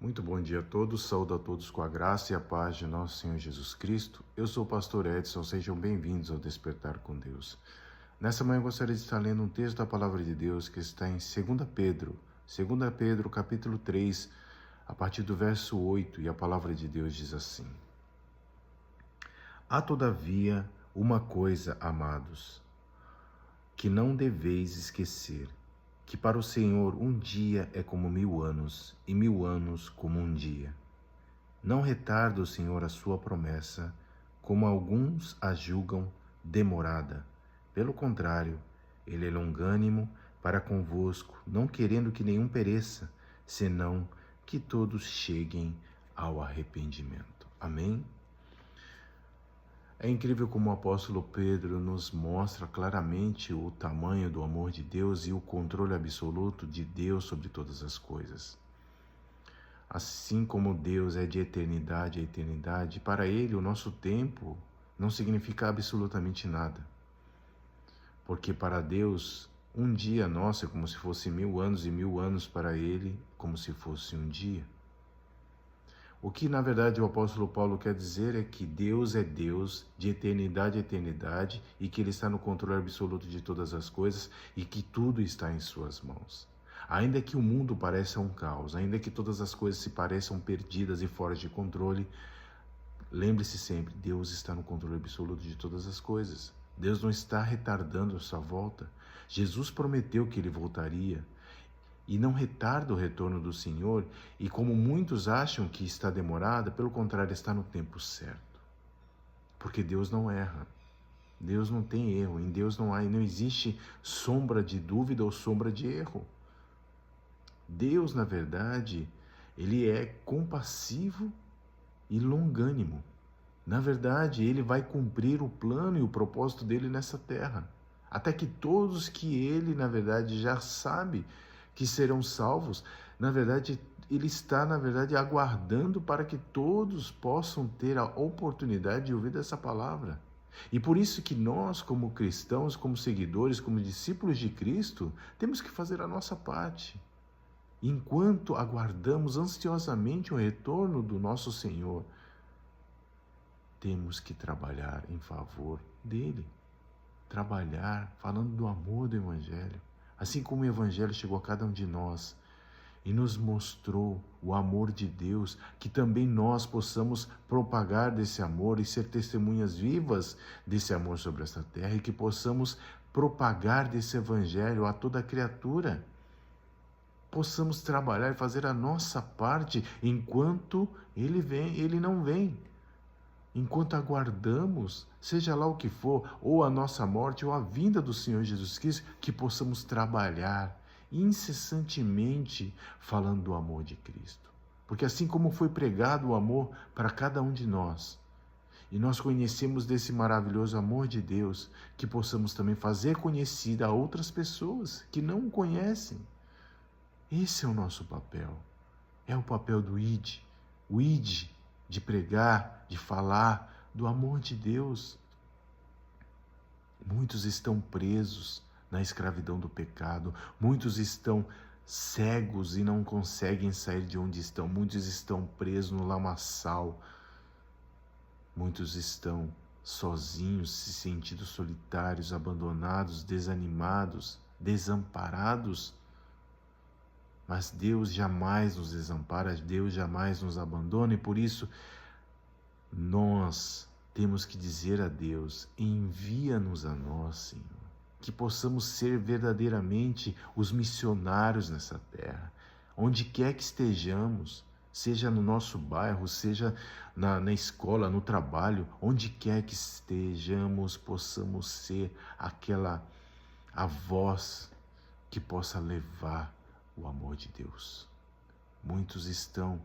Muito bom dia a todos, saúdo a todos com a graça e a paz de nosso Senhor Jesus Cristo. Eu sou o pastor Edson, sejam bem-vindos ao Despertar com Deus. Nessa manhã eu gostaria de estar lendo um texto da Palavra de Deus que está em 2 Pedro capítulo 3, a partir do verso 8, e a Palavra de Deus diz assim: Há todavia uma coisa, amados, que não deveis esquecer, que para o Senhor um dia é como 1000 anos, e 1000 anos como um dia. Não retarda o Senhor a sua promessa, como alguns a julgam demorada. Pelo contrário, ele é longânimo para convosco, não querendo que nenhum pereça, senão que todos cheguem ao arrependimento. Amém? É incrível como o apóstolo Pedro nos mostra claramente o tamanho do amor de Deus e o controle absoluto de Deus sobre todas as coisas. Assim como Deus é de eternidade a eternidade, para Ele o nosso tempo não significa absolutamente nada. Porque para Deus, um dia nosso é como se fosse 1000 anos e 1000 anos para Ele como se fosse um dia. O que, na verdade, o apóstolo Paulo quer dizer é que Deus é Deus de eternidade a eternidade e que Ele está no controle absoluto de todas as coisas e que tudo está em suas mãos. Ainda que o mundo pareça um caos, ainda que todas as coisas se pareçam perdidas e fora de controle, lembre-se sempre, Deus está no controle absoluto de todas as coisas. Deus não está retardando a sua volta. Jesus prometeu que Ele voltaria e não retarda o retorno do Senhor, e como muitos acham que está demorada, pelo contrário, está no tempo certo. Porque Deus não erra. Deus não tem erro. Em Deus não existe sombra de dúvida ou sombra de erro. Deus, na verdade, Ele é compassivo e longânimo. Na verdade, Ele vai cumprir o plano e o propósito dele nessa terra. Até que todos que Ele, na verdade, já sabe que serão salvos, na verdade, Ele está, aguardando para que todos possam ter a oportunidade de ouvir essa palavra. E por isso que nós, como cristãos, como seguidores, como discípulos de Cristo, temos que fazer a nossa parte. Enquanto aguardamos ansiosamente o retorno do nosso Senhor, temos que trabalhar em favor dele. Trabalhar falando do amor do Evangelho. Assim como o Evangelho chegou a cada um de nós e nos mostrou o amor de Deus, que também nós possamos propagar desse amor e ser testemunhas vivas desse amor sobre esta terra e que possamos propagar desse Evangelho a toda criatura. Possamos trabalhar e fazer a nossa parte enquanto Ele não vem. Enquanto aguardamos, seja lá o que for, ou a nossa morte, ou a vinda do Senhor Jesus Cristo, que possamos trabalhar incessantemente falando do amor de Cristo. Porque assim como foi pregado o amor para cada um de nós, e nós conhecemos desse maravilhoso amor de Deus, que possamos também fazer conhecida a outras pessoas que não o conhecem. Esse é o nosso papel. É o papel do ID. O ID de pregar, de falar do amor de Deus. Muitos estão presos na escravidão do pecado. Muitos estão cegos e não conseguem sair de onde estão. Muitos estão presos no lamaçal. Muitos estão sozinhos, se sentindo solitários, abandonados, desanimados, desamparados. Mas Deus jamais nos desampara, Deus jamais nos abandona, e por isso nós temos que dizer a Deus: envia-nos a nós, Senhor, que possamos ser verdadeiramente os missionários nessa terra, onde quer que estejamos, seja no nosso bairro, seja na escola, no trabalho, onde quer que estejamos, possamos ser a voz que possa levar o amor de Deus. Muitos estão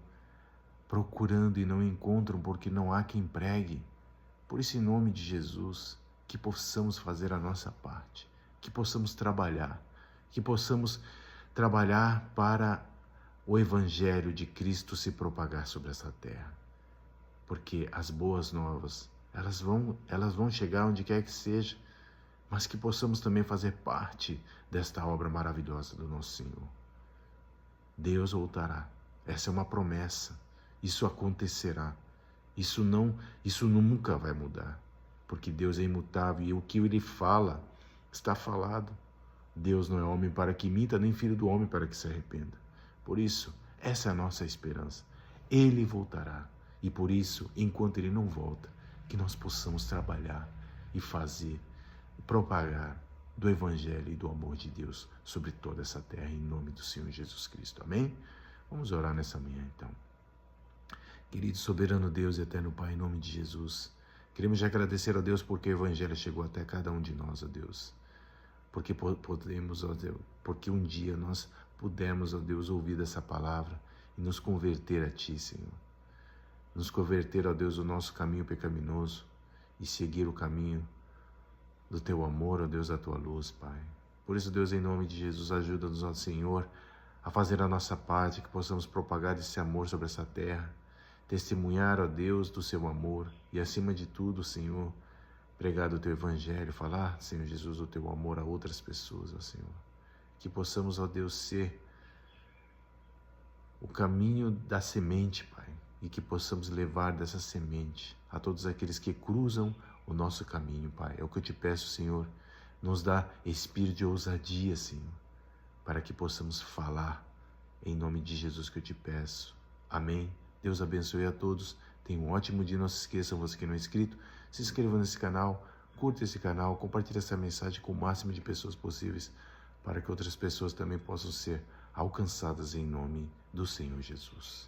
procurando e não encontram porque não há quem pregue. Por isso, em nome de Jesus, que possamos fazer a nossa parte, que possamos trabalhar para o Evangelho de Cristo se propagar sobre essa terra. Porque as boas novas, elas vão chegar onde quer que seja, mas que possamos também fazer parte desta obra maravilhosa do nosso Senhor. Deus voltará. Essa é uma promessa. Isso acontecerá. Isso nunca vai mudar, porque Deus é imutável e o que Ele fala está falado. Deus não é homem para que minta, nem filho do homem para que se arrependa. Por isso, essa é a nossa esperança. Ele voltará. E por isso, enquanto Ele não volta, que nós possamos trabalhar e fazer, propagar do Evangelho e do amor de Deus sobre toda essa terra, em nome do Senhor Jesus Cristo. Amém? Vamos orar nessa manhã, então. Querido soberano Deus e eterno Pai, em nome de Jesus, queremos te agradecer a Deus porque o Evangelho chegou até cada um de nós, ó Deus. Porque podemos, ó Deus, porque um dia nós pudemos, ó Deus, ouvir essa palavra e nos converter a Ti, Senhor. Nos converter, ó Deus, do nosso caminho pecaminoso e seguir o caminho do Teu amor, ó Deus, da Tua luz, Pai. Por isso, Deus, em nome de Jesus, ajuda-nos, ó Senhor, a fazer a nossa parte, que possamos propagar esse amor sobre essa terra, testemunhar, ó Deus, do Seu amor e, acima de tudo, Senhor, pregar o Teu Evangelho, falar, Senhor Jesus, do Teu amor a outras pessoas, ó Senhor. Que possamos, ó Deus, ser o caminho da semente, Pai, e que possamos levar dessa semente a todos aqueles que cruzam o nosso caminho, Pai. É o que eu te peço, Senhor, nos dá espírito de ousadia, Senhor, para que possamos falar, em nome de Jesus que eu te peço. Amém. Deus abençoe a todos. Tenha um ótimo dia. Não se esqueçam, você que não é inscrito, se inscreva nesse canal, curta esse canal, compartilhe essa mensagem com o máximo de pessoas possíveis, para que outras pessoas também possam ser alcançadas em nome do Senhor Jesus.